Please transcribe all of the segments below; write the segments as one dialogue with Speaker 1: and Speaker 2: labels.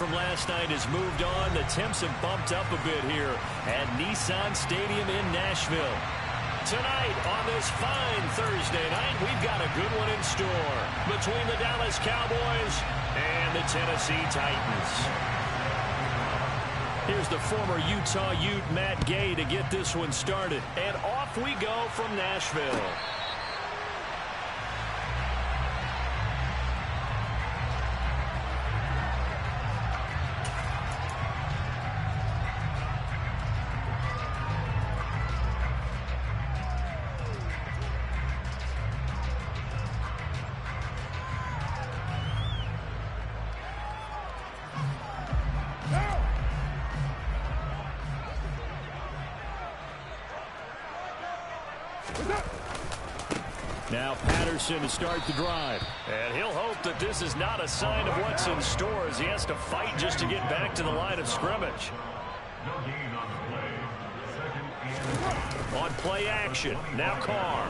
Speaker 1: from last night has moved on. The temps have bumped up a bit here at Nissan Stadium in Nashville. Tonight on this fine Thursday night, we've got a good one in store between the Dallas Cowboys and the Tennessee Titans. Here's the former Utah Ute Matt Gay to get this one started. And off we go from Nashville. Now Patterson to start the drive. And he'll hope that this is not a sign of what's in store as he has to fight just to get back to the line of scrimmage. On play action, now Carr.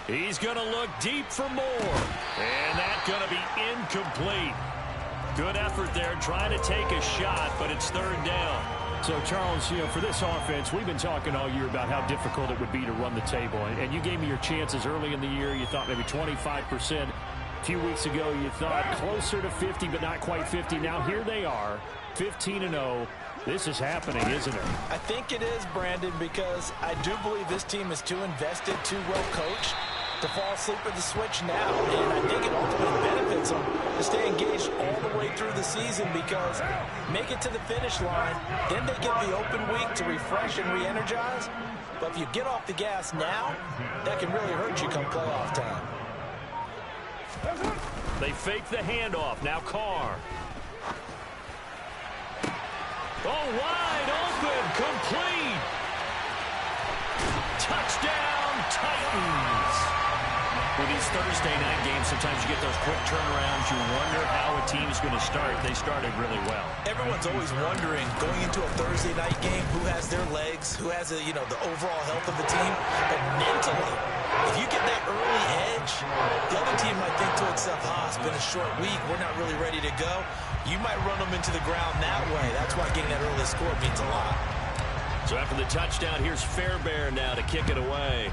Speaker 1: He's going to look deep for more. And that's going to be incomplete. Good effort there trying to take a shot, but it's third down.
Speaker 2: So, Charles, for this offense, we've been talking all year about how difficult it would be to run the table. And you gave me your chances early in the year. You thought maybe 25%. A few weeks ago, you thought closer to 50, but not quite 50. Now, here they are, 15-0. This is happening, isn't it?
Speaker 3: I think it is, Brandon, because I do believe this team is too invested, too well coached to fall asleep at the switch now. And I think it ultimately benefits them to stay engaged all the way through the season because make it to the finish line, then they get the open week to refresh and re-energize. But if you get off the gas now, that can really hurt you come playoff time.
Speaker 1: They fake the handoff. Now Carr. Oh, wide open, complete. Touchdown, Titans. With these Thursday night games, sometimes you get those quick turnarounds. You wonder how a team's going to start. They started really well.
Speaker 3: Everyone's always wondering, going into a Thursday night game, who has their legs, who has the overall health of the team. But mentally, if you get that early edge, the other team might think to itself, it's been a short week. We're not really ready to go. You might run them into the ground that way. That's why getting that early score means a lot.
Speaker 1: So after the touchdown, here's Fairbairn now to kick it away.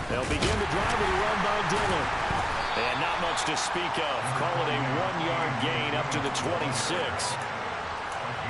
Speaker 1: They'll begin the drive with a run by Dillon. And not much to speak of. Call it a 1-yard gain up to the 26.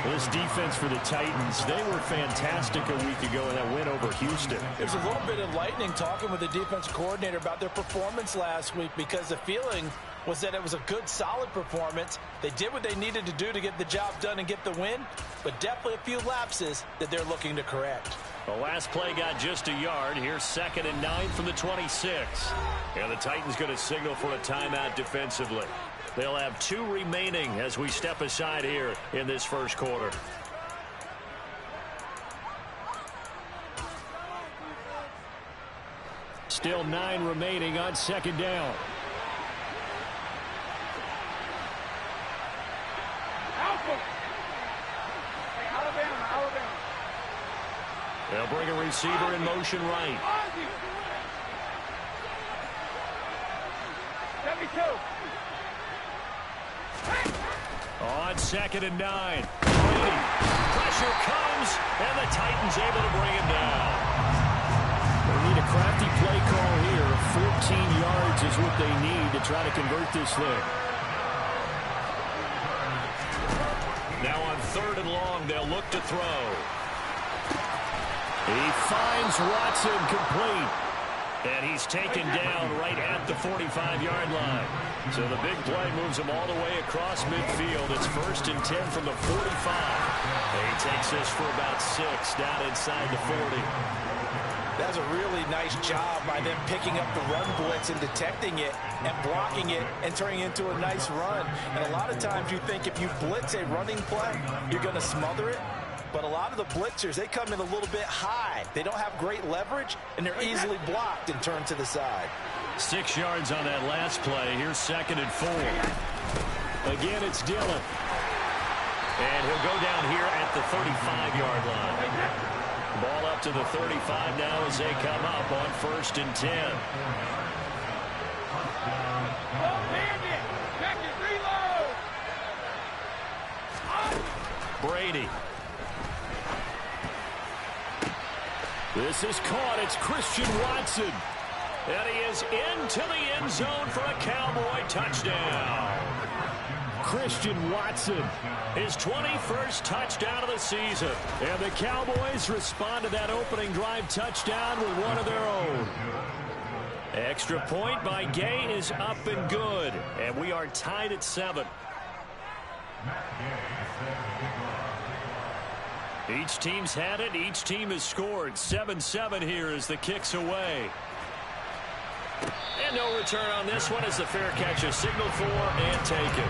Speaker 1: This defense for the Titans, they were fantastic a week ago in that win over Houston.
Speaker 3: There's a little bit of lightning talking with the defense coordinator about their performance last week because the feeling was that it was a good, solid performance. They did what they needed to do to get the job done and get the win, but definitely a few lapses that they're looking to correct.
Speaker 1: The last play got just a yard. Here's 2nd and 9 from the 26. And the Titans going to signal for a timeout defensively. They'll have 2 remaining as we step aside here in this first quarter.
Speaker 2: Still 9 remaining on 2nd down.
Speaker 1: They'll bring a receiver in motion right.
Speaker 4: 72.
Speaker 1: On 2nd and 9. Brady. Pressure comes, and the Titans able to bring him down.
Speaker 2: They need a crafty play call here. 14 yards is what they need to try to convert this thing.
Speaker 1: Now on 3rd and long, they'll look to throw. He finds Watson complete. And he's taken down right at the 45-yard line. So the big play moves him all the way across midfield. It's 1st and 10 from the 45. And he takes this for about 6 down inside the 40.
Speaker 3: That's a really nice job by them picking up the run blitz and detecting it and blocking it and turning it into a nice run. And a lot of times you think if you blitz a running play, you're going to smother it. But a lot of the blitzers, they come in a little bit high. They don't have great leverage, and they're easily blocked and turned to the side.
Speaker 1: 6 yards on that last play. Here's 2nd and 4.
Speaker 2: Again, it's Dillon.
Speaker 1: And he'll go down here at the 35-yard line. Ball up to the 35 now as they come up on 1st and 10. Brady.
Speaker 2: This is caught. It's Christian Watson.
Speaker 1: And he is into the end zone for a Cowboy touchdown.
Speaker 2: Christian Watson.
Speaker 1: His 21st touchdown of the season.
Speaker 2: And the Cowboys respond to that opening drive touchdown with one of their own.
Speaker 1: Extra point by Gay is up and good. And we are tied at 7. Each team's had it. Each team has scored. 7-7 here as the kick's away. And no return on this one as the fair catch is signaled for and taken.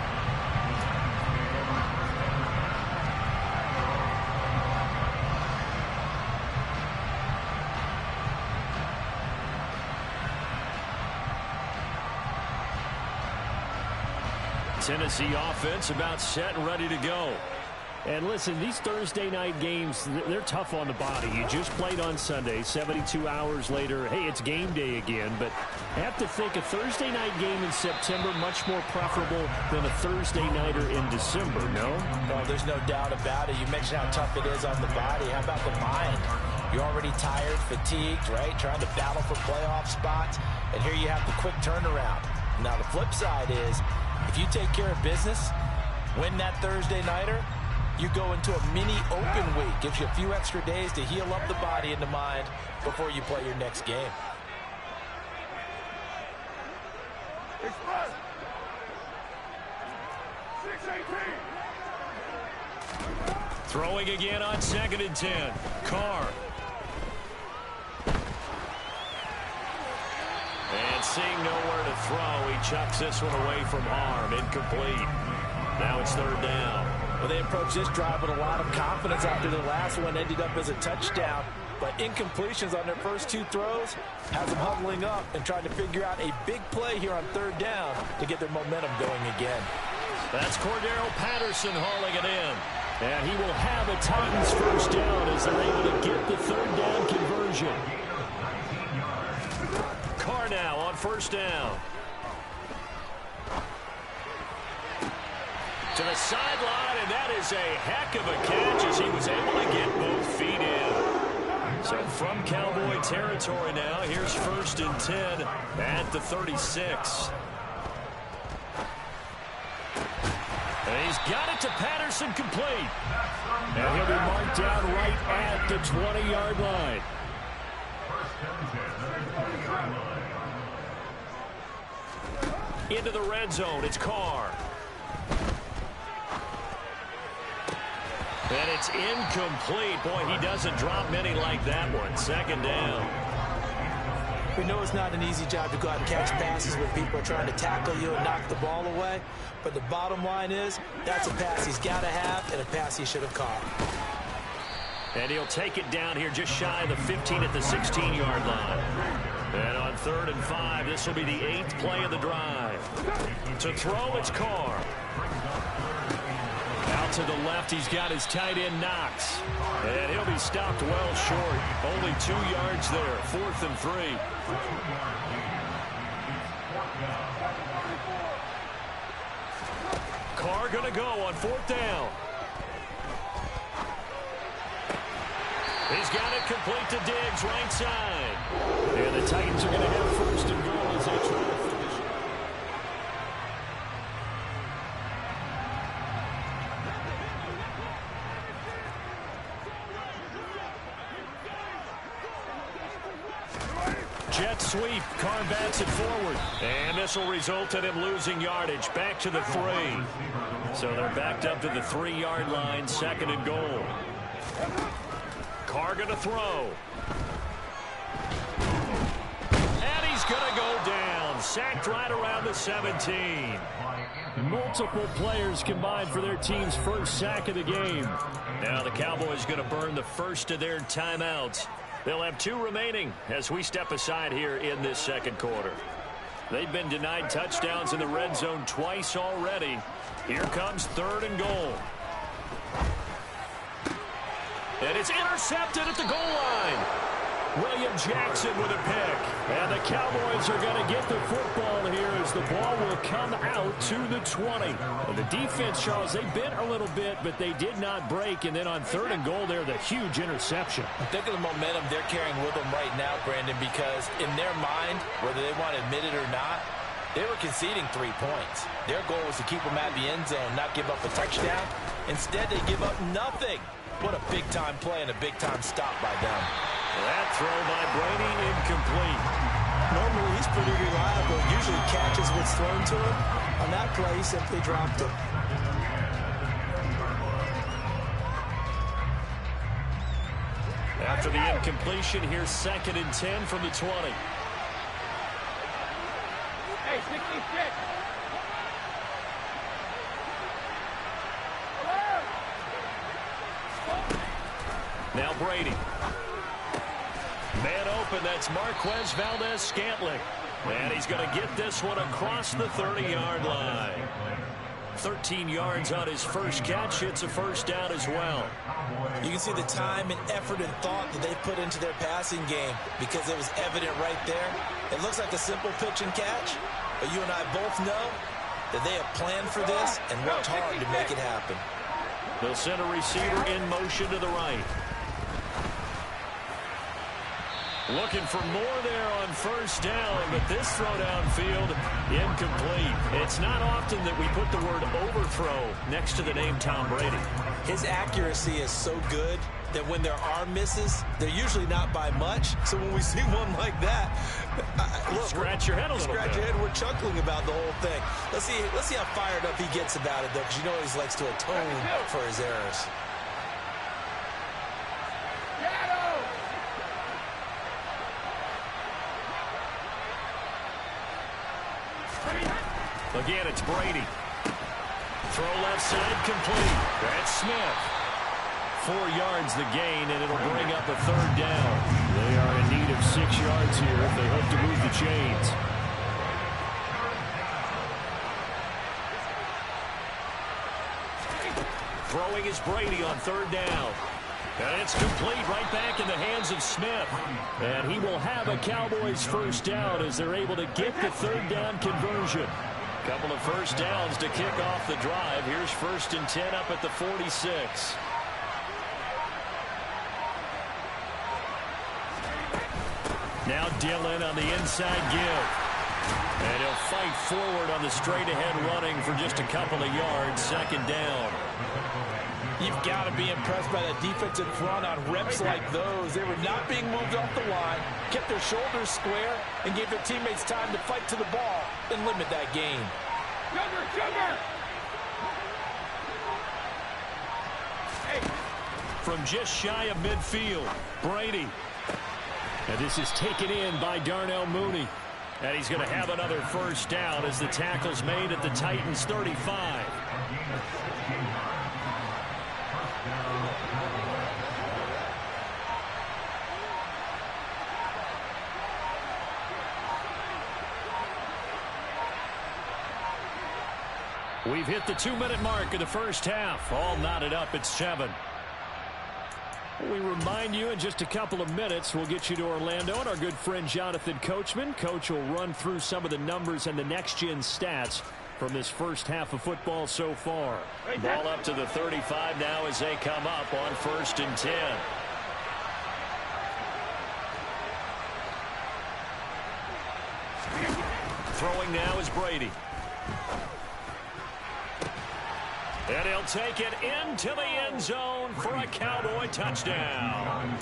Speaker 1: Tennessee offense about set and ready to go.
Speaker 2: And listen, these Thursday night games, they're tough on the body. You just played on Sunday, 72 hours later. Hey, it's game day again. But I have to think a Thursday night game in September much more preferable than a Thursday nighter in December, no?
Speaker 3: Well, there's no doubt about it. You mentioned how tough it is on the body. How about the mind? You're already tired, fatigued, right? Trying to battle for playoff spots. And here you have the quick turnaround. Now, the flip side is, if you take care of business, win that Thursday nighter, you go into a mini open week. Gives you a few extra days to heal up the body and the mind before you play your next game.
Speaker 4: Express. 6-18.
Speaker 1: Throwing again on 2nd and 10. Carr. And seeing nowhere to throw, he chucks this one away from harm. Incomplete. Now it's 3rd down.
Speaker 3: Well, they approached this drive with a lot of confidence after the last one ended up as a touchdown. But incompletions on their first 2 throws has them huddling up and trying to figure out a big play here on 3rd down to get their momentum going again.
Speaker 1: That's Cordero Patterson hauling it in.
Speaker 2: And he will have a Titans first down as they're able to get the 3rd down conversion.
Speaker 1: Carr now on 1st down. To the sideline, and that is a heck of a catch as he was able to get both feet in. So from Cowboy territory now, here's 1st and 10 at the 36. And he's got it to Patterson complete.
Speaker 2: And he'll be marked down right at the 20-yard line.
Speaker 1: Into the red zone, it's Carr. And it's incomplete. Boy, he doesn't drop many like that one. 2nd down.
Speaker 3: We know it's not an easy job to go out and catch passes when people are trying to tackle you and knock the ball away. But the bottom line is, that's a pass he's got to have and a pass he should have caught.
Speaker 1: And he'll take it down here just shy of the 15 at the 16-yard line. And on 3rd and 5, this will be the 8th play of the drive. To throw, it's Carr. Out to the left, he's got his tight end Knox. And he'll be stopped well short. Only 2 yards there. 4th and 3. Carr going to go on 4th down. He's got it complete to Diggs, right side.
Speaker 2: And the Titans are going to have 1st and goal as they try to finish.
Speaker 1: Jet sweep. Carr bats it forward. And this will result in him losing yardage. Back to the 3. So they're backed up to the 3-yard line. 2nd and goal. Carr going to throw. going to go down. Sacked right around the 17.
Speaker 2: Multiple players combined for their team's first sack of the game.
Speaker 1: Now the Cowboys going to burn the first of their timeouts. They'll have 2 remaining as we step aside here in this second quarter. They've been denied touchdowns in the red zone twice already. Here comes 3rd and goal. And it's intercepted at the goal line. William Jackson with a pick. And the Cowboys are going to get the football here as the ball will come out to the 20. And the defense, Charles, they bit a little bit, but they did not break. And then on 3rd and goal there, the huge interception.
Speaker 3: Think of the momentum they're carrying with them right now, Brandon, because in their mind, whether they want to admit it or not, they were conceding 3 points. Their goal was to keep them at the end zone, not give up a touchdown. Instead, they give up nothing. What a big-time play and a big-time stop by them.
Speaker 1: That throw by Brady incomplete.
Speaker 3: Normally, he's pretty reliable. Usually catches what's thrown to him. On that play, he simply dropped it.
Speaker 1: After the incompletion, here's 2nd and 10 from the 20.
Speaker 4: Hey, 66.
Speaker 1: Now Brady. Man open, that's Marquez Valdez-Scantling. And he's going to get this one across the 30-yard line. 13 yards on his first catch. It's a first down as well.
Speaker 3: You can see the time and effort and thought that they put into their passing game because it was evident right there. It looks like a simple pitch and catch, but you and I both know that they have planned for this and worked hard to make it happen.
Speaker 1: They'll send a receiver in motion to the right. Looking for more there on first down, but this throw downfield incomplete. It's not often that we put the word overthrow next to the name Tom Brady.
Speaker 3: His accuracy is so good that when there are misses, they're usually not by much. So when we see one like that, look,
Speaker 1: scratch your head a little
Speaker 3: scratch
Speaker 1: bit.
Speaker 3: your head. We're chuckling about the whole thing. Let's see how fired up he gets about it, though, because you know he likes to atone for his errors.
Speaker 1: Again, it's Brady. Throw left side complete. That's Smith. 4 yards the gain, and it'll bring up a 3rd down.
Speaker 2: They are in need of 6 yards here if they hope to move the chains.
Speaker 1: Throwing is Brady on 3rd down. And it's complete right back in the hands of Smith.
Speaker 2: And he will have a Cowboys first down as they're able to get the 3rd down conversion.
Speaker 1: Couple of first downs to kick off the drive. Here's 1st and 10 up at the 46. Now Dillon on the inside give. And he'll fight forward on the straight-ahead running for just a couple of yards. 2nd down.
Speaker 3: You've got to be impressed by that defensive front on reps like those. They were not being moved off the line, kept their shoulders square, and gave their teammates time to fight to the ball and limit that gain.
Speaker 1: From just shy of midfield, Brady.
Speaker 2: And this is taken in by Darnell Mooney.
Speaker 1: And he's going to have another first down as the tackle's made at the Titans' 35. We've hit the 2-minute mark of the first half. All knotted up at 7.
Speaker 2: We remind you in just a couple of minutes, we'll get you to Orlando and our good friend Jonathan Coachman. Coach will run through some of the numbers and the next-gen stats from this first half of football so far.
Speaker 1: Ball up to the 35 now as they come up on 1st and 10. Throwing now is Brady. And he'll take it into the end zone for a Cowboy touchdown.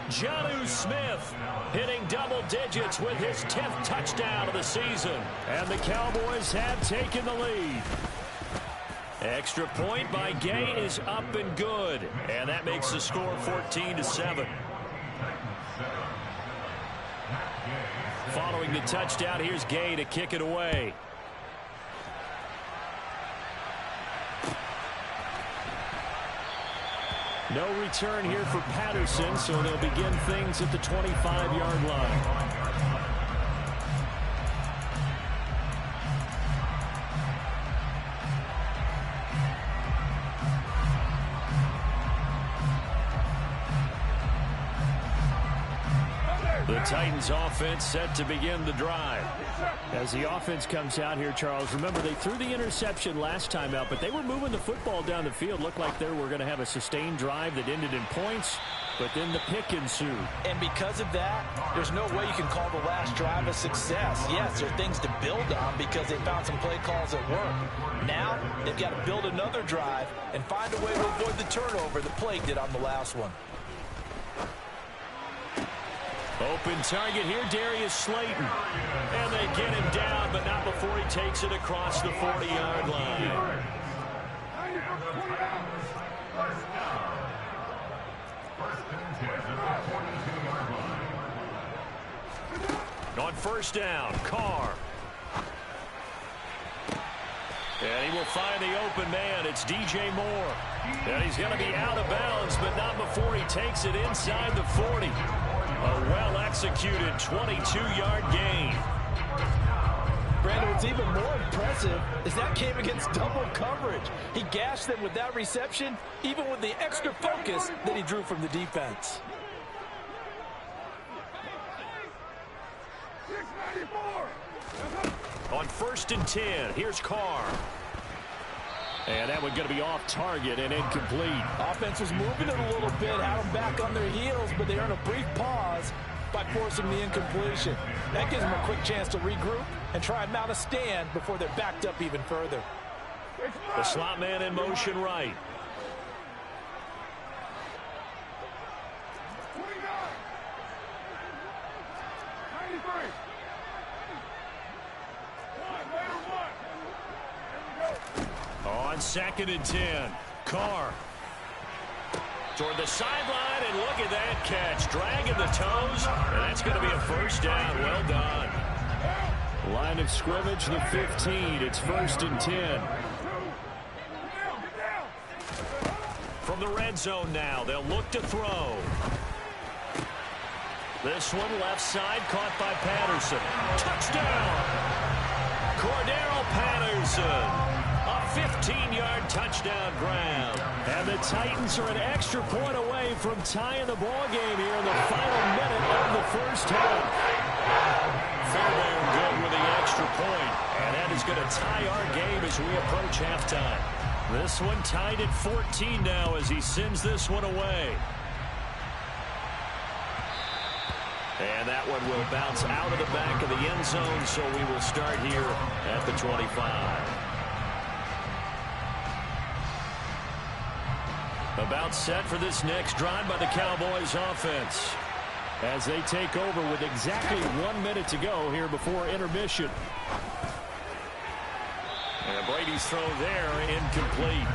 Speaker 1: Jonnu Smith hitting double digits with his 10th touchdown of the season.
Speaker 2: And the Cowboys have taken the lead.
Speaker 1: Extra point by Gay is up and good. And that makes the score 14-7. Following following the touchdown. Here's Gay to kick it away. No return here for Patterson, so they'll begin things at the 25-yard line. The Titans offense set to begin the drive.
Speaker 2: As the offense comes out here, Charles, remember they threw the interception last time out, but they were moving the football down the field. Looked like they were going to have a sustained drive that ended in points, but then the pick ensued.
Speaker 3: And because of that, there's no way you can call the last drive a success. Yes, there are things to build on because they found some play calls that work. Now, they've got to build another drive and find a way to avoid the turnover that plagued it on the last one.
Speaker 1: Open target here, Darius Slayton. And they get him down, but not before he takes it across the 40-yard line. On first down, Carr. And he will find the open man. It's DJ Moore. And he's going to be out of bounds, but not before he takes it inside the 40. A well-executed 22-yard gain.
Speaker 3: Brandon, what's even more impressive is that came against double coverage. He gashed them with that reception, even with the extra focus that he drew from the defense.
Speaker 1: On first and 10, here's Carr. And that one going to be off target and incomplete.
Speaker 3: Offense was moving it a little bit, had them back on their heels, but they earned a brief pause by forcing the incompletion. That gives them a quick chance to regroup and try and mount a stand before they're backed up even further.
Speaker 1: The slot man in motion right. On second and 10, Carr. Toward the sideline, and look at that catch. Dragging the toes, and that's going to be a first down. Well done.
Speaker 2: Line of scrimmage, the 15. It's first and 10.
Speaker 1: From the red zone now, they'll look to throw. This one left side, caught by Patterson. Touchdown! Cordero Patterson. A 15-yard touchdown grab.
Speaker 2: And the Titans are an extra point away from tying the ball game here in the final minute of the first half.
Speaker 1: Fairbairn good with the extra point. And that is going to tie our game as we approach halftime. This one tied at 14 now as he sends this one away. And that one will bounce out of the back of the end zone, so we will start here at the 25. About set for this next drive by the Cowboys offense.
Speaker 2: As they take over with exactly 1 minute to go here before intermission.
Speaker 1: And Brady's throw there, incomplete.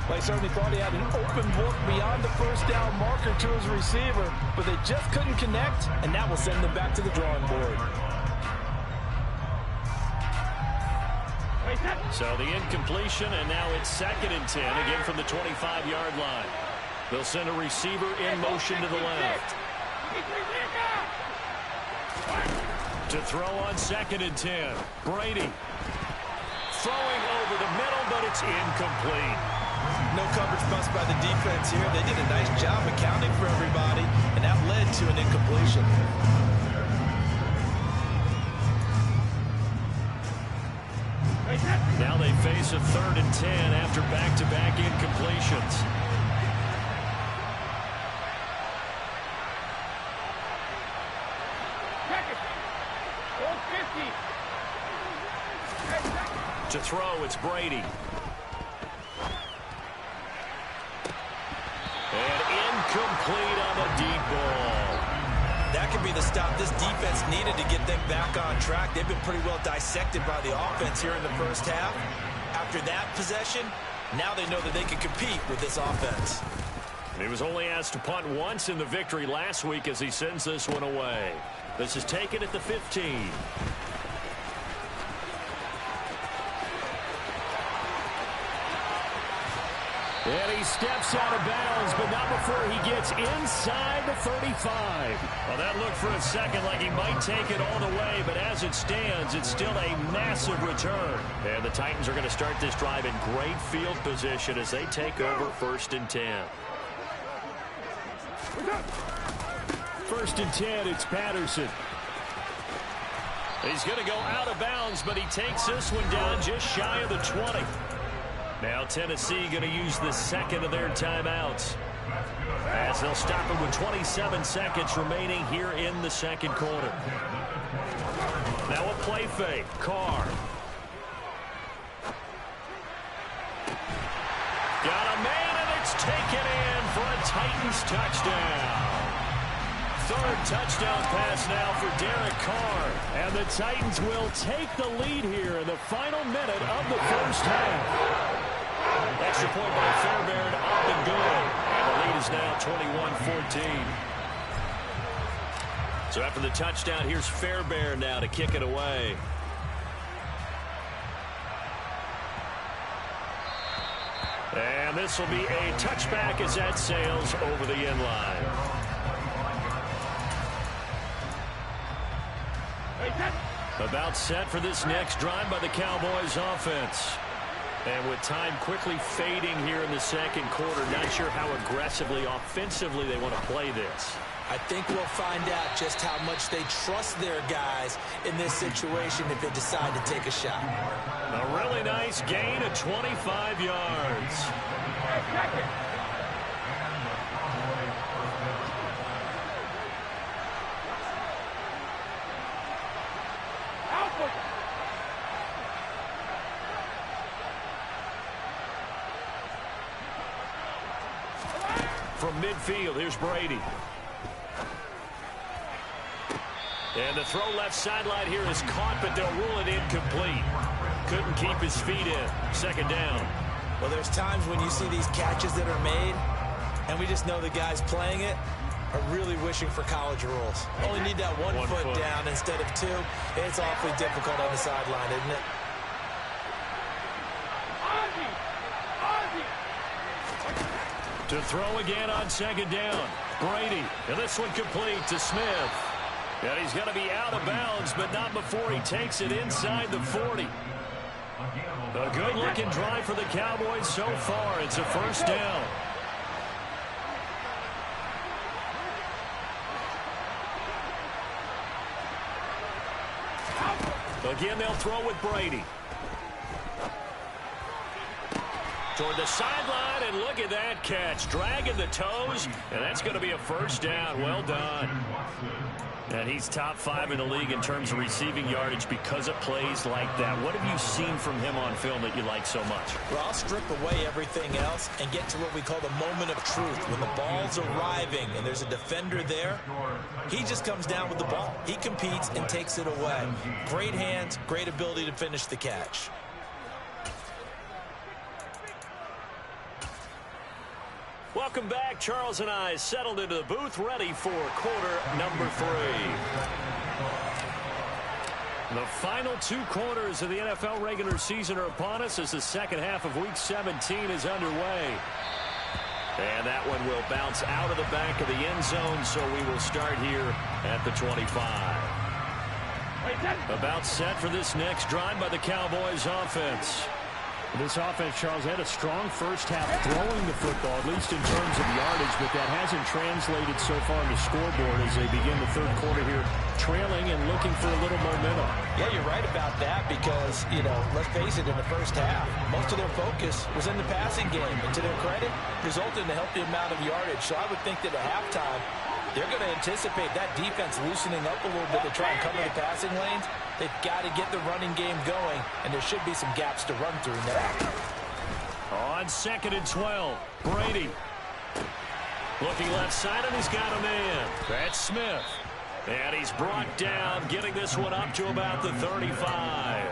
Speaker 3: They certainly thought he had an open look beyond the first down marker to his receiver, but they just couldn't connect, and that will send them back to the drawing board.
Speaker 1: So the incompletion, and now it's second and 10, again from the 25-yard line. They'll send a receiver in motion to the left. To throw on second and 10, Brady. Throwing over the middle, but it's incomplete.
Speaker 3: No coverage bust by the defense here. They did a nice job accounting for everybody, and that led to an incompletion.
Speaker 1: Now they face a third and 10 after back-to-back incompletions. To throw, it's Brady. And incomplete on the deep ball.
Speaker 3: That could be the stop this defense needed to get them back on track. They've been pretty well dissected by the offense here in the first half. After that possession, now they know that they can compete with this offense.
Speaker 1: He was only asked to punt once in the victory last week as he sends this one away. This is taken at the 15.
Speaker 2: And he steps out of bounds, but not before he gets inside the 35.
Speaker 1: Well, that looked for a second like he might take it all the way, but as it stands, it's still a massive return. And the Titans are going to start this drive in great field position as they take over 1st and 10.
Speaker 2: 1st and 10, it's Patterson.
Speaker 1: He's going to go out of bounds, but he takes this one down just shy of the 20. Now Tennessee going to use the second of their timeouts as they'll stop it with 27 seconds remaining here in the second quarter. Now a play fake. Carr. Got a man, and it's taken in for a Titans touchdown. 3rd touchdown pass now for Derek Carr.
Speaker 2: And the Titans will take the lead here in the final minute of the first half.
Speaker 1: Extra point by Fairbairn, up and good. And the lead is now 21-14. So after the touchdown, here's Fairbairn now to kick it away. And this will be a touchback as that sails over the end line. About set for this next drive by the Cowboys offense. And with time quickly fading here in the second quarter, not sure how aggressively, offensively they want to play this.
Speaker 3: I think we'll find out just how much they trust their guys in this situation if they decide to take a shot.
Speaker 1: A really nice gain of 25 yards. From midfield, here's Brady. And the throw left sideline here is caught, but they'll rule it incomplete. Couldn't keep his feet in. 2nd down.
Speaker 3: Well, there's times when you see these catches that are made, and we just know the guys playing it are really wishing for college rules. Only need that one foot down instead of 2. It's awfully difficult on the sideline, isn't it?
Speaker 1: To throw again on 2nd down. Brady. And this one complete to Smith. And he's going to be out of bounds, but not before he takes it inside the 40. A good-looking drive for the Cowboys so far. It's a 1st down. Again, they'll throw with Brady. Toward the sideline, and look at that catch. Dragging the toes, and that's going to be a 1st down. Well done. And he's top 5 in the league in terms of receiving yardage because of plays like that. What have you seen from him on film that you like so much?
Speaker 3: Well, I'll strip away everything else and get to what we call the moment of truth. When the ball's arriving and there's a defender there, he just comes down with the ball. He competes and takes it away. Great hands, great ability to finish the catch.
Speaker 1: Welcome back. Charles and I settled into the booth, ready for quarter number 3. The final 2 quarters of the NFL regular season are upon us as the second half of Week 17 is underway. And that one will bounce out of the back of the end zone, so we will start here at the 25. About set for this next drive by the Cowboys offense.
Speaker 2: This offense, Charles, had a strong first half throwing the football, at least in terms of yardage, but that hasn't translated so far in the scoreboard as they begin the third quarter here, trailing and looking for a little momentum.
Speaker 3: Yeah, you're right about that because, you know, let's face it, in the first half, most of their focus was in the passing game. And to their credit, resulted in a healthy amount of yardage. So I would think that at halftime, they're going to anticipate that defense loosening up a little bit to try and cover the passing lanes. They've got to get the running game going, and there should be some gaps to run through now.
Speaker 1: On 2nd and 12, Brady. Looking left side, and he's got a man. That's Smith. And he's brought down, getting this one up to about the 35.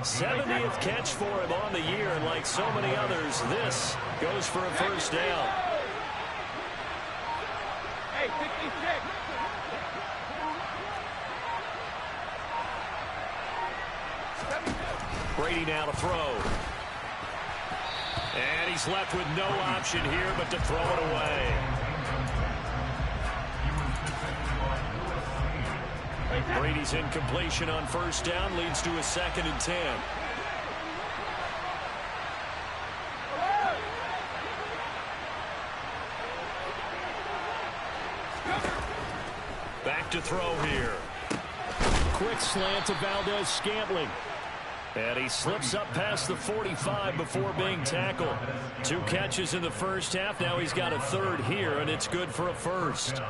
Speaker 1: 70th catch for him on the year, and like so many others, this goes for a 1st down.
Speaker 4: Hey, 66.
Speaker 1: Brady now to throw. And he's left with no option here but to throw it away. Brady's incompletion on first down leads to a 2nd and 10. Back to throw here.
Speaker 2: Quick slant to Valdes-Scantling. And he slips up past the 45 before being tackled. 2 catches in the first half. Now he's got a 3rd here, and it's good for a 1st.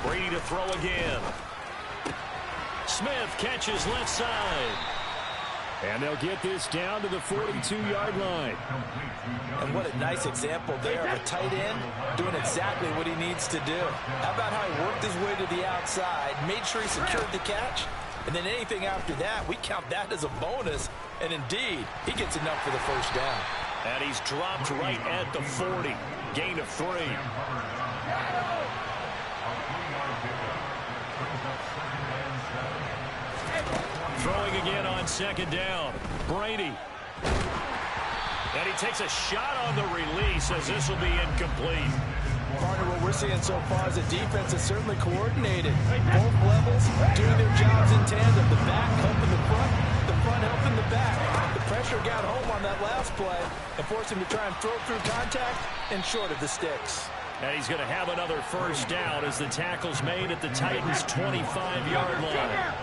Speaker 1: Brady to throw again. Smith catches left side.
Speaker 2: And they'll get this down to the 42-yard line.
Speaker 3: And what a nice example there of a tight end doing exactly what he needs to do. How about how he worked his way to the outside, made sure he secured the catch, and then anything after that, we count that as a bonus. And indeed, he gets enough for the 1st down.
Speaker 1: And he's dropped right at the 40. Gain of 3. Throwing again on 2nd down. Brady. And he takes a shot on the release as this will be incomplete.
Speaker 3: Partner, what we're seeing so far is the defense is certainly coordinated. Both levels doing their jobs in tandem. The back helping the front helping the back. The pressure got home on that last play and forced him to try and throw through contact and short of the sticks.
Speaker 1: And he's going to have another 1st down as the tackle's made at the Titans' 25-yard line.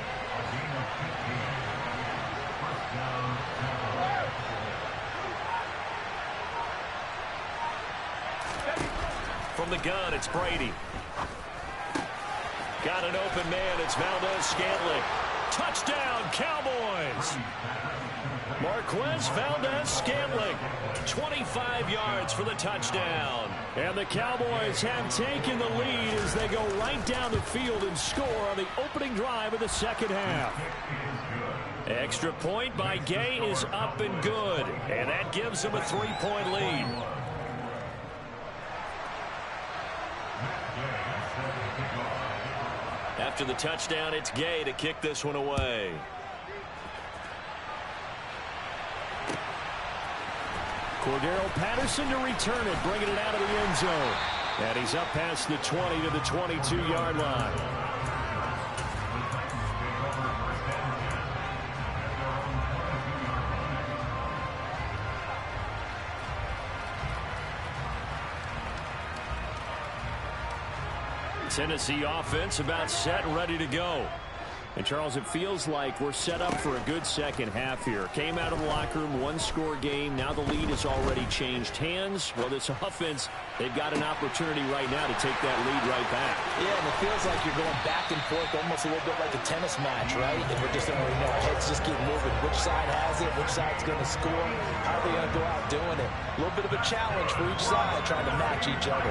Speaker 1: From the gun, it's Brady. Got an open man. It's Valdes-Scantling. Touchdown, Cowboys! Marquez Valdes-Scantling, 25 yards for the touchdown.
Speaker 2: And the Cowboys have taken the lead as they go right down the field and score on the opening drive of the 2nd half.
Speaker 1: Extra point by Gay is up and good. And that gives them a 3-point lead. After the touchdown, it's Gay to kick this one away.
Speaker 2: Cordero Patterson to return it, bringing it out of the end zone. And he's up past the 20 to the 22-yard line.
Speaker 1: Tennessee offense about set and ready to go.
Speaker 2: And, Charles, it feels like we're set up for a good 2nd half here. Came out of the locker room, 1-score game. Now the lead has already changed hands. Well, this offense, they've got an opportunity right now to take that lead right back.
Speaker 3: Yeah, and it feels like you're going back and forth almost a little bit like a tennis match, right? And we're just, our heads just keep moving. Which side has it? Which side's going to score? How are they going to go out doing it? A little bit of a challenge for each side trying to match each other.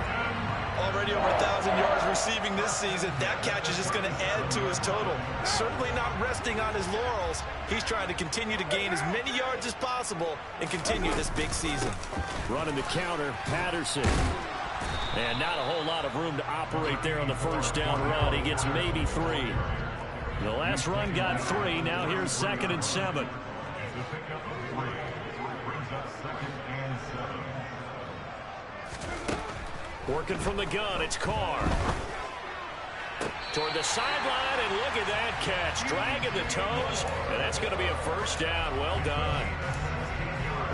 Speaker 5: Already over 1,000 yards receiving this season. That catch is just going to add to his total. Certainly not resting on his laurels. He's trying to continue to gain as many yards as possible and continue this big season.
Speaker 2: Running the counter, Patterson.
Speaker 1: And not a whole lot of room to operate there on the 1st down run. He gets maybe 3. The last run got 3. Now here's 2nd and 7. Working from the gun, it's Carr. Toward the sideline, and look at that catch. Dragging the toes, and that's going to be a 1st down. Well done.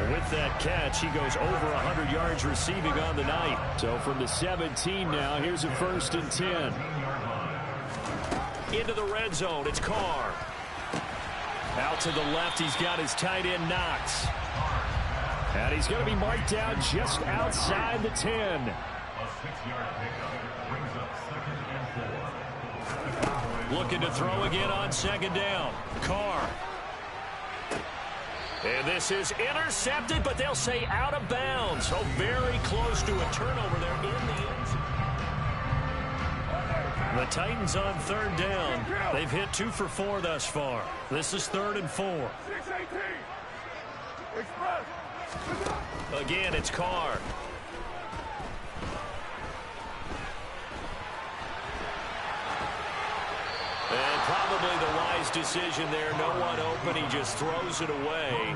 Speaker 1: With that catch, he goes over 100 yards receiving on the night.
Speaker 2: So from the 17 now, here's a 1st and 10.
Speaker 1: Into the red zone, it's Carr. Out to the left, he's got his tight end, Knox.
Speaker 2: And he's going to be marked down just outside the 10.
Speaker 1: Looking to throw again on 2nd down. Carr. And this is intercepted, but they'll say out of bounds. So very close to a turnover there in the end zone. The Titans on 3rd down. They've hit 2 for 4 thus far. This is 3rd and 4. Again, it's Carr. decision there. No one open. He just throws it away.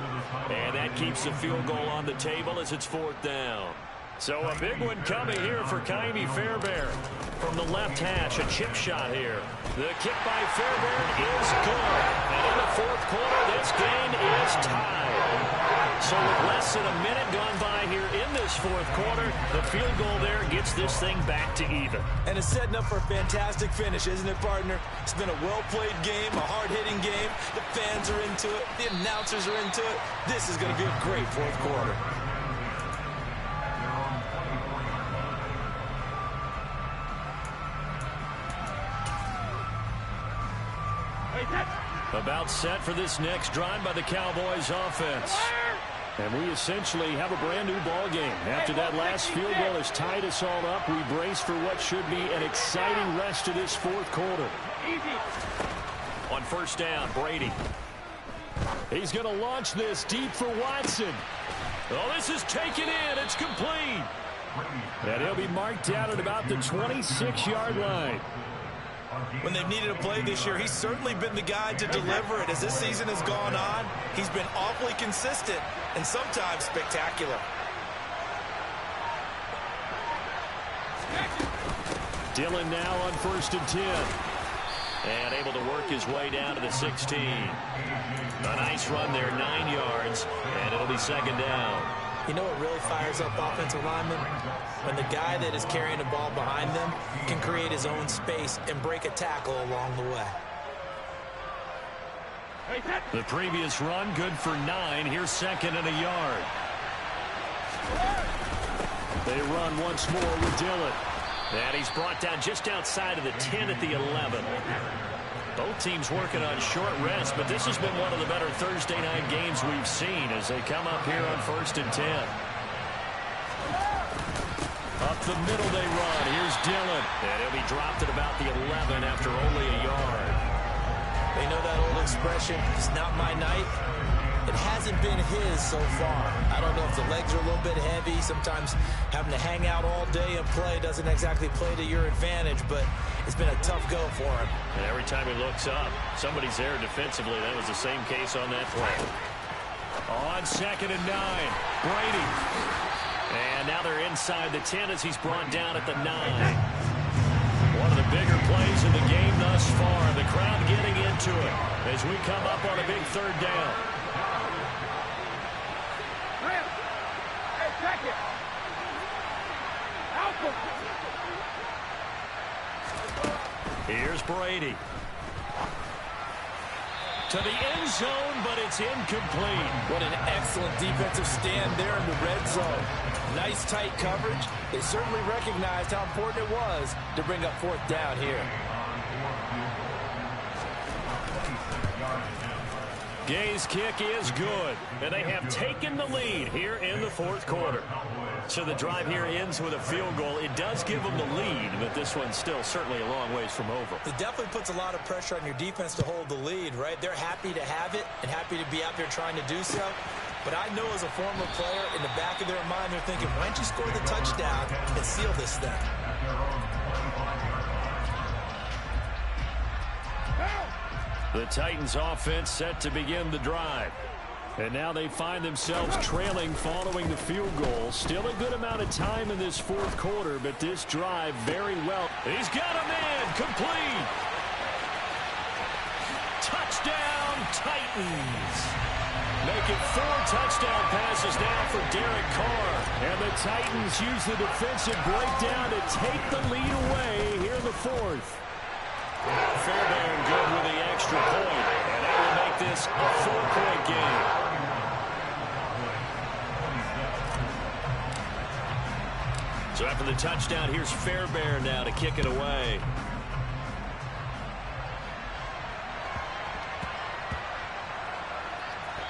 Speaker 1: And that keeps the field goal on the table as it's 4th down. So a big one coming here for Ka'imi Fairbairn. From the left hash, a chip shot here. The kick by Fairbairn is good. And in the 4th quarter, this game is tied. So with less than a minute gone by here in this 4th quarter, the field goal there gets this thing back to even.
Speaker 3: And it's setting up for a fantastic finish, isn't it, partner? It's been a well-played game, a hard-hitting game. The fans are into it. The announcers are into it. This is going to be a great 4th quarter.
Speaker 1: About set for this next drive by the Cowboys offense.
Speaker 2: And we essentially have a brand new ball game. After that last field goal has tied us all up, we brace for what should be an exciting rest of this 4th quarter.
Speaker 1: On 1st down, Brady.
Speaker 2: He's going to launch this deep for Watson.
Speaker 1: Oh, this is taken in. It's complete.
Speaker 2: And he'll be marked out at about the 26-yard line.
Speaker 3: When they've needed a play this year, he's certainly been the guy to deliver it. As this season has gone on, he's been awfully consistent and sometimes spectacular.
Speaker 2: Dillon now on 1st and 10.
Speaker 1: And able to work his way down to the 16. A nice run there, 9 yards, and it'll be 2nd down.
Speaker 3: You know what really fires up offensive linemen? When the guy that is carrying the ball behind them can create his own space and break a tackle along the way.
Speaker 1: The previous run, good for 9. Here's 2nd and a yard.
Speaker 2: They run once more with Dillon.
Speaker 1: And he's brought down just outside of the 10 at the 11. Both teams working on short rest, but this has been one of the better Thursday night games we've seen as they come up here on 1st and 10. Up the middle they run. Here's Dillon. And he'll be dropped at about the 11 after only a yard.
Speaker 3: They know that old expression, it's not my night. It hasn't been his so far. I don't know if the legs are a little bit heavy. Sometimes having to hang out all day and play doesn't exactly play to your advantage, but it's been a tough go for him.
Speaker 1: And every time he looks up, somebody's there defensively. That was the same case on that play.
Speaker 2: On 2nd and 9,
Speaker 1: Brady. And now they're inside the 10 as he's brought down at the 9. One of the bigger plays in the game thus far. The crowd getting into it as we come up on a big 3rd down. Here's Brady. To the end zone, but it's incomplete.
Speaker 3: What an excellent defensive stand there in the red zone. Nice tight coverage. They certainly recognized how important it was to bring up 4th down here.
Speaker 1: Gay's kick is good, and they have taken the lead here in the 4th quarter. So the drive here ends with a field goal. It does give them the lead, but this one's still certainly a long ways from over.
Speaker 3: It definitely puts a lot of pressure on your defense to hold the lead, right? They're happy to have it and happy to be out there trying to do so. But I know as a former player, in the back of their mind, they're thinking, why don't you score the touchdown and seal this thing?
Speaker 1: The Titans offense set to begin the drive.
Speaker 2: And now they find themselves trailing following the field goal. Still a good amount of time in this 4th quarter, but this drive very well.
Speaker 1: He's got a man complete. Touchdown, Titans. Make it 4 touchdown passes now for Derek Carr.
Speaker 2: And the Titans use the defensive breakdown to take the lead away here in the 4th.
Speaker 1: Fairbairn good with the extra point, and that will make this a 4-point game. So after the touchdown, here's Fairbairn now to kick it away.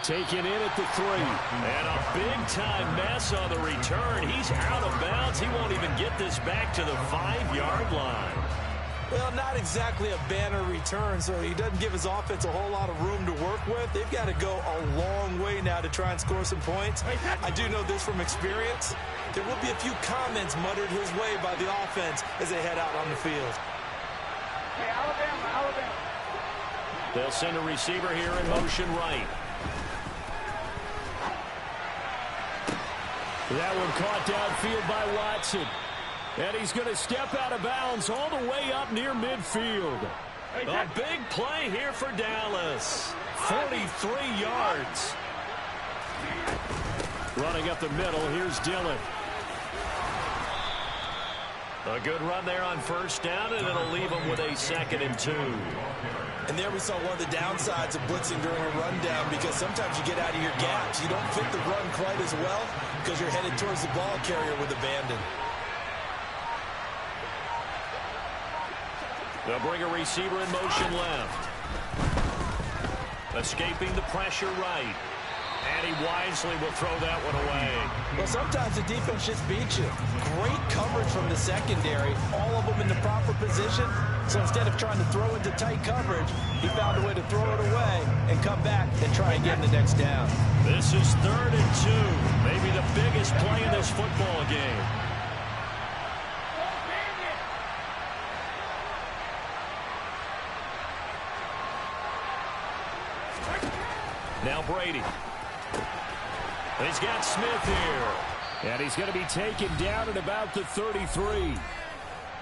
Speaker 2: Taken in at the 3.
Speaker 1: And a big-time mess on the return. He's out of bounds. He won't even get this back to the 5-yard line.
Speaker 3: Well, not exactly a banner return, so he doesn't give his offense a whole lot of room to work with. They've got to go a long way now to try and score some points. I do know this from experience. There will be a few comments muttered his way by the offense as they head out on the field.
Speaker 4: Hey, Alabama, Alabama.
Speaker 1: They'll send a receiver here in motion right.
Speaker 2: That one caught downfield by Watson. And he's going to step out of bounds all the way up near midfield.
Speaker 1: A big play here for Dallas. 43 yards.
Speaker 2: Running up the middle, here's Dillon.
Speaker 1: A good run there on first down, and it'll leave them with a 2nd and 2.
Speaker 5: And there we saw one of the downsides of blitzing during a rundown, because sometimes you get out of your gaps. You don't fit the run quite as well because you're headed towards the ball carrier with abandon.
Speaker 1: They'll bring a receiver in motion left. Escaping the pressure right. And he wisely will throw that one away.
Speaker 3: Well, sometimes the defense just beats you. Great coverage from the secondary, all of them in the proper position. So instead of trying to throw into tight coverage, he found a way to throw it away and come back and try again the next down.
Speaker 1: This is 3rd and 2. Maybe the biggest play in this football game. Now Brady. He's got Smith here.
Speaker 2: And he's going to be taken down at about the 33.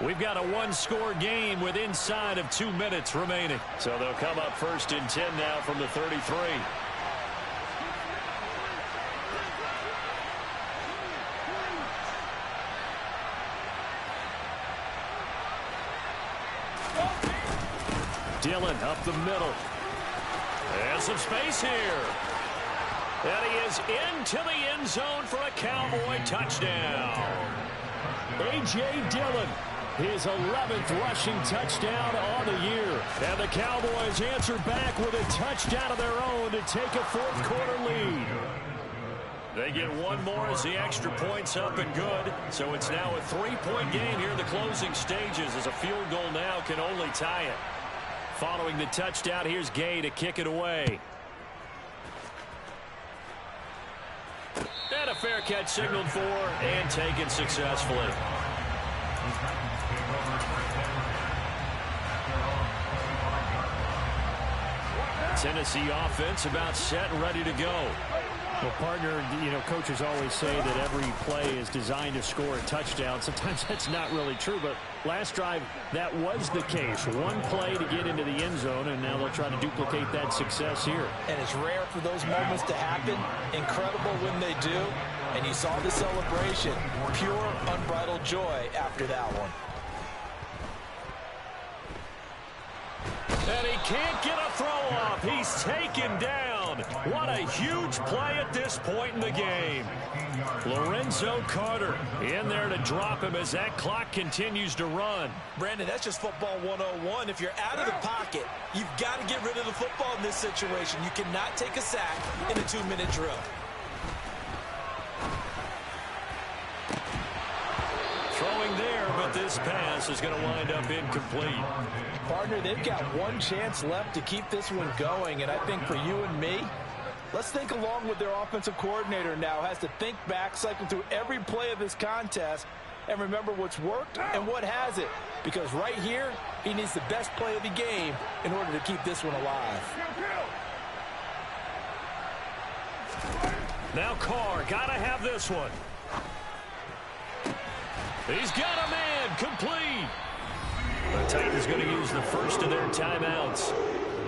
Speaker 1: We've got a one-score game with inside of 2 minutes remaining. So they'll come up 1st and 10 now from the 33.
Speaker 2: Dillon up the middle.
Speaker 1: And some space here. And he is into the end zone for a Cowboy touchdown.
Speaker 2: A.J. Dillon, his 11th rushing touchdown on the year. And the Cowboys answer back with a touchdown of their own to take a 4th quarter lead.
Speaker 1: They get one more as the extra point's up and good. So it's now a 3-point game here in the closing stages, as a field goal now can only tie it. Following the touchdown, here's Gay to kick it away. And a fair catch signaled for and taken successfully. Tennessee offense about set and ready to go.
Speaker 2: Well, partner, you know, coaches always say that every play is designed to score a touchdown. Sometimes that's not really true, but last drive, that was the case. One play to get into the end zone, and now they'll try to duplicate that success here.
Speaker 3: And it's rare for those moments to happen. Incredible when they do. And you saw the celebration. Pure, unbridled joy after that one.
Speaker 1: And he can't get a throw off. He's taken down. What a huge play at this point in the game. Lorenzo Carter in there to drop him as that clock continues to run.
Speaker 5: Brandon, that's just football 101. If you're out of the pocket, you've got to get rid of the football in this situation. You cannot take a sack in a 2-minute drill.
Speaker 1: Throwing there, but this pass is going to wind up incomplete.
Speaker 3: Partner, they've got one chance left to keep this one going, and I think for you and me, let's think along with their offensive coordinator now. Has to think back, cycle through every play of this contest, and remember what's worked and what hasn't. Because right here, he needs the best play of the game in order to keep this one alive.
Speaker 1: Now Carr, gotta have this one. He's got a man, complete. The Titans going to use the first of their timeouts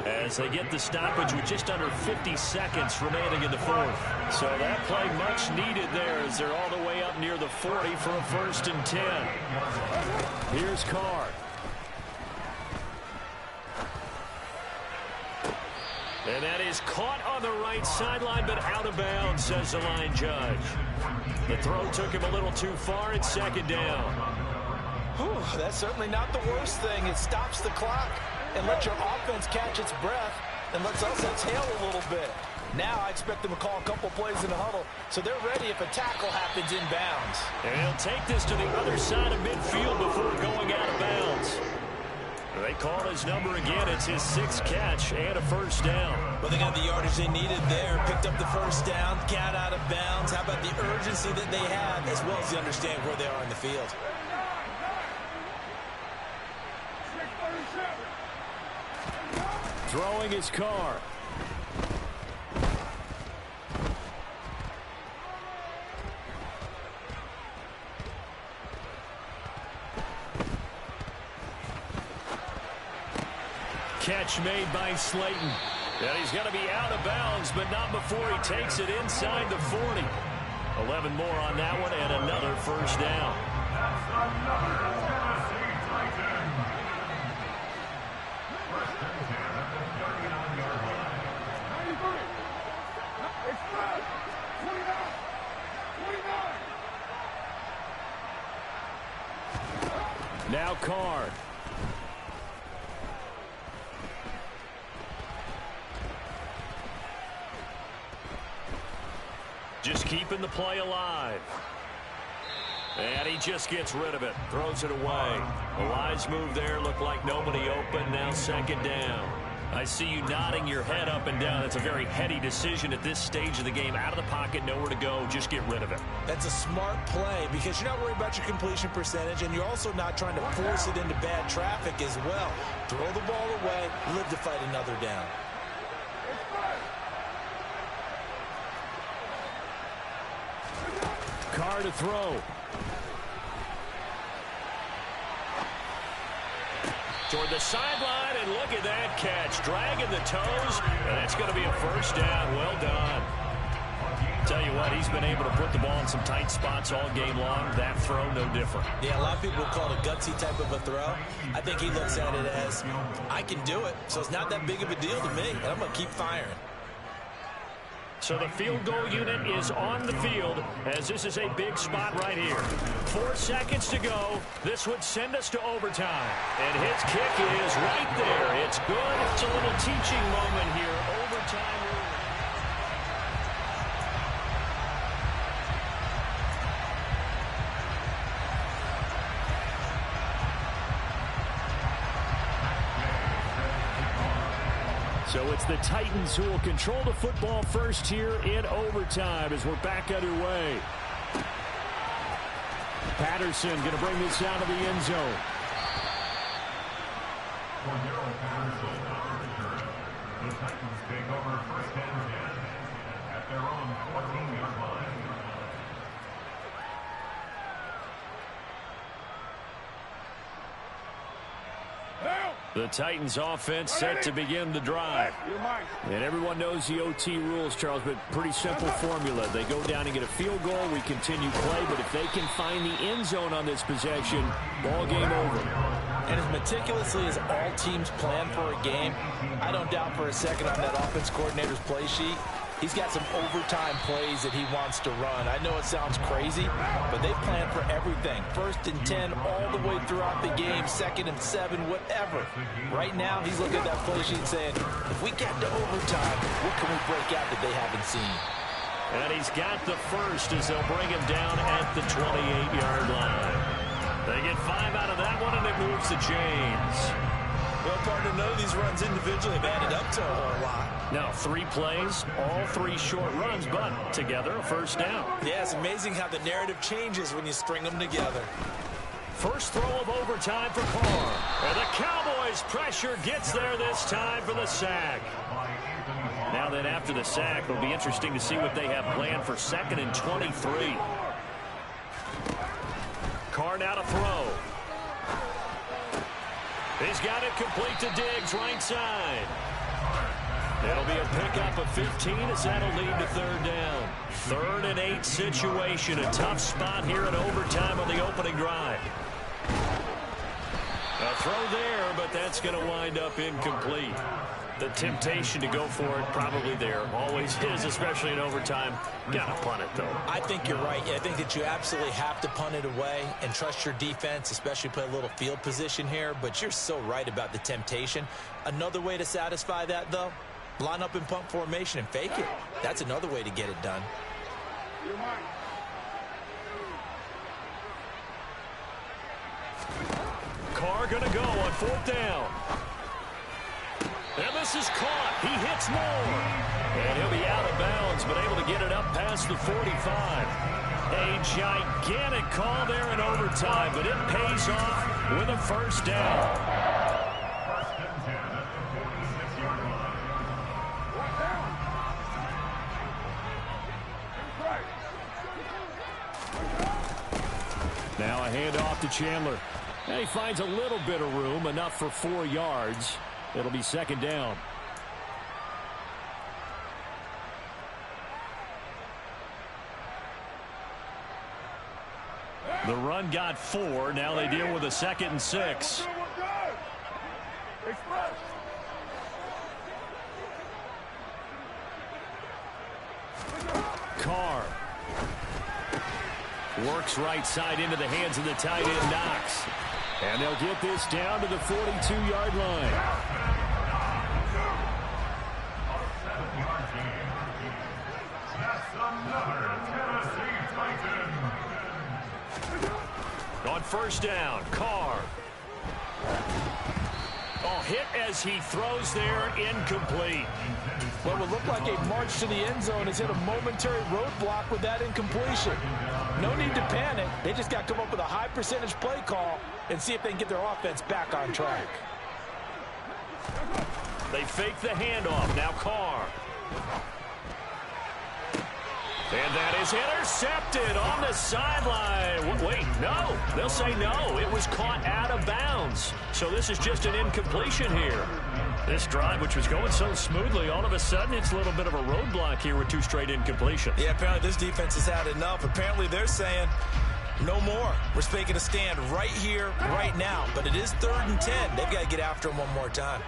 Speaker 1: as they get the stoppage with just under 50 seconds remaining in the 4th. So that play much needed there as they're all the way up near the 40 for a 1st and 10.
Speaker 2: Here's Carr.
Speaker 1: And that is caught on the right sideline, but out of bounds, says the line judge. The throw took him a little too far. It's 2nd down.
Speaker 3: Whew, that's certainly not the worst thing. It stops the clock and lets your offense catch its breath and lets us exhale a little bit. Now I expect them to call a couple plays in the huddle, so they're ready if a tackle happens inbounds.
Speaker 1: And he'll take this to the other side of midfield before going out of bounds. They call his number again. It's his 6th catch and a 1st down.
Speaker 5: Well, they got the yardage they needed there. Picked up the 1st down, got out of bounds. How about the urgency that they have, as well as they understand where they are in the field?
Speaker 2: Throwing his Carr. Catch made by Slayton. And he's going to be out of bounds, but not before he takes it inside the 40. 11 more on that one and another first down. Now Carr. Just keeping the play alive. And he just gets rid of it. Throws it away. A wise move there. Looked like nobody open. Now second down. I see you nodding your head up and down. That's a very heady decision at this stage of the game. Out of the pocket, nowhere to go. Just get rid of it.
Speaker 3: That's a smart play because you're not worried about your completion percentage, and you're also not trying to force it into bad traffic as well. Throw the ball away. Live to fight another down.
Speaker 2: Carr to throw. Toward the sideline, and look at that catch. Dragging the toes, and that's going to be a first down. Well done. Tell you what, he's been able to put the ball in some tight spots all game long. That throw, no different.
Speaker 3: Yeah, a lot of people call it a gutsy type of a throw. I think he looks at it as, I can do it, so it's not that big of a deal to me, and I'm going to keep firing.
Speaker 2: So the field goal unit is on the field as this is a big spot right here. 4 seconds to go. This would send us to overtime. And his kick is right there. It's good. It's a little teaching moment here. Overtime. So it's the Titans who will control the football first here in overtime as we're back underway. Patterson going to bring this out of the end zone.
Speaker 6: The Titans take over first and 10 at their own 14-yard line.
Speaker 2: The Titans offense set to begin the drive. And everyone knows the OT rules, Charles, but pretty simple formula. They go down and get a field goal. We continue play, but if they can find the end zone on this possession, ball game over.
Speaker 3: And as meticulously as all teams plan for a game, I don't doubt for a second on that offense coordinator's play sheet, he's got some overtime plays that he wants to run. I know it sounds crazy, but they plan for everything. 1st and 10 all the way throughout the game, 2nd and 7, whatever. Right now, he's looking at that play sheet saying, if we get to overtime, what can we break out that they haven't seen?
Speaker 2: And he's got the first as they'll bring him down at the 28-yard line. They get 5 out of that one, and it moves to James.
Speaker 3: Well, partner, none of these runs individually have added up to a whole lot.
Speaker 2: Now, 3 plays, all 3 short runs, but together a first down.
Speaker 3: Yeah, it's amazing how the narrative changes when you string them together.
Speaker 2: First throw of overtime for Carr. And the Cowboys' pressure gets there this time for the sack. Now then, after the sack, it'll be interesting to see what they have planned for 2nd and 23. Carr now to throw. He's got it complete to Diggs, right side. That'll be a pickup of 15 as that'll lead to 3rd down. 3rd and 8 situation. A tough spot here in overtime on the opening drive. A throw there, but that's going to wind up incomplete. The temptation to go for it probably there. Always is, especially in overtime. Got to punt it, though.
Speaker 3: I think you're right. I think that you absolutely have to punt it away and trust your defense, especially play a little field position here. But you're so right about the temptation. Another way to satisfy that, though, line up in punt formation and fake it. That's another way to get it done.
Speaker 2: Carr going to go on 4th down. And this is caught. He hits more. And he'll be out of bounds, but able to get it up past the 45. A gigantic call there in overtime, but it pays off with a first down.
Speaker 6: First and 10 at the 46-yard line.
Speaker 2: handoff to Chandler. And he finds a little bit of room, enough for 4 yards. It'll be second down. The run got 4. Now they deal with a 2nd and 6. Carr works right side into the hands of the tight end, Knox. And they'll get this down to the 42-yard line. On first down, Carr. Oh, hit as he throws there, incomplete.
Speaker 3: What would look like a march to the end zone has hit a momentary roadblock with that incompletion. No need to panic. They just got to come up with a high percentage play call and see if they can get their offense back on track.
Speaker 2: They fake the handoff. Now Carr. And that is intercepted on the sideline. Wait, no. They'll say no. It was caught out of bounds. So this is just an incompletion here. This drive, which was going so smoothly, all of a sudden it's a little bit of a roadblock here with 2 straight incompletions.
Speaker 5: Yeah, apparently this defense has had enough. Apparently they're saying no more. We're making a stand right here, right now. But it is 3rd and 10. They've got to get after him one more time.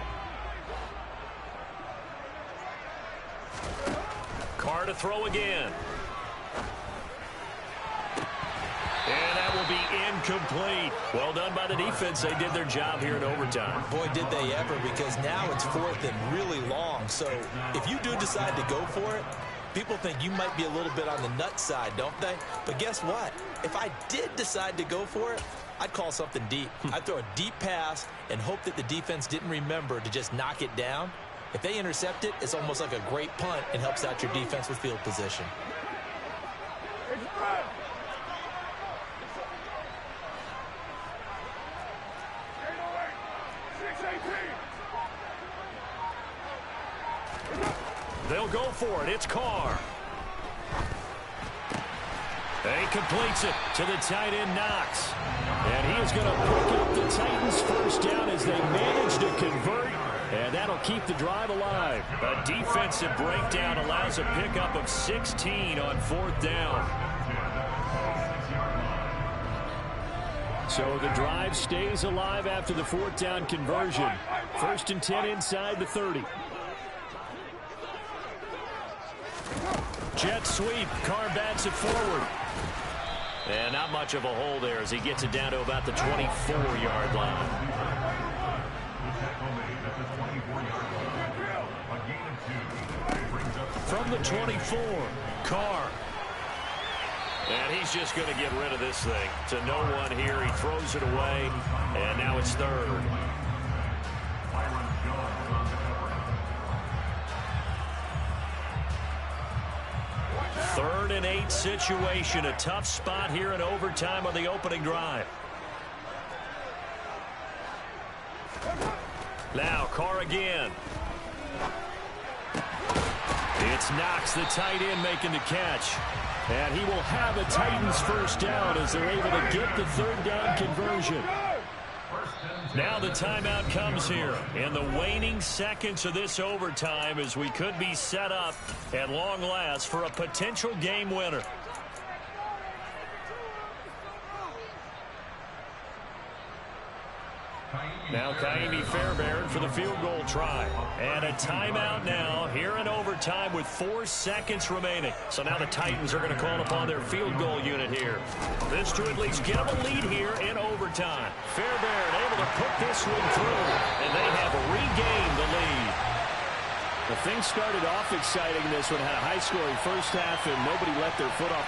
Speaker 2: Carr to throw again. And that will be incomplete. Well done by the defense. They did their job here in overtime.
Speaker 3: Boy, did they ever, because now it's 4th and really long. So if you do decide to go for it, people think you might be a little bit on the nut side, don't they? But guess what? If I did decide to go for it, I'd call something deep. I'd throw a deep pass and hope that the defense didn't remember to just knock it down. If they intercept it, it's almost like a great punt and helps out your defense with field position.
Speaker 2: They'll go for it. It's Carr. He completes it to the tight end, Knox. And he is going to pick up the Titans' first down as they manage to convert. And that'll keep the drive alive. A defensive breakdown allows a pickup of 16 on 4th down. So the drive stays alive after the 4th down conversion. 1st and 10 inside the 30. Jet sweep. Carr bats it forward. And not much of a hole there as he gets it down to about the 24-yard line. From the 24, Carr. And he's just going to get rid of this thing. To no one here. He throws it away. And now it's 3rd. Third and 8 situation. A tough spot here in overtime on the opening drive. Now Carr again. It's Knox, the tight end, making the catch. And he will have a Titans first down as they're able to get the 3rd down conversion. Now the timeout comes here in the waning seconds of this overtime as we could be set up at long last for a potential game winner. Now Kaimi Fairbairn for the field goal try. And a timeout now here in overtime with 4 seconds remaining. So now the Titans are going to call upon their field goal unit here. This to at least get them a lead here in overtime. Fairbairn able to put this one through. And they have regained the lead. The thing started off exciting. This one had a high-scoring first half, and nobody let their foot off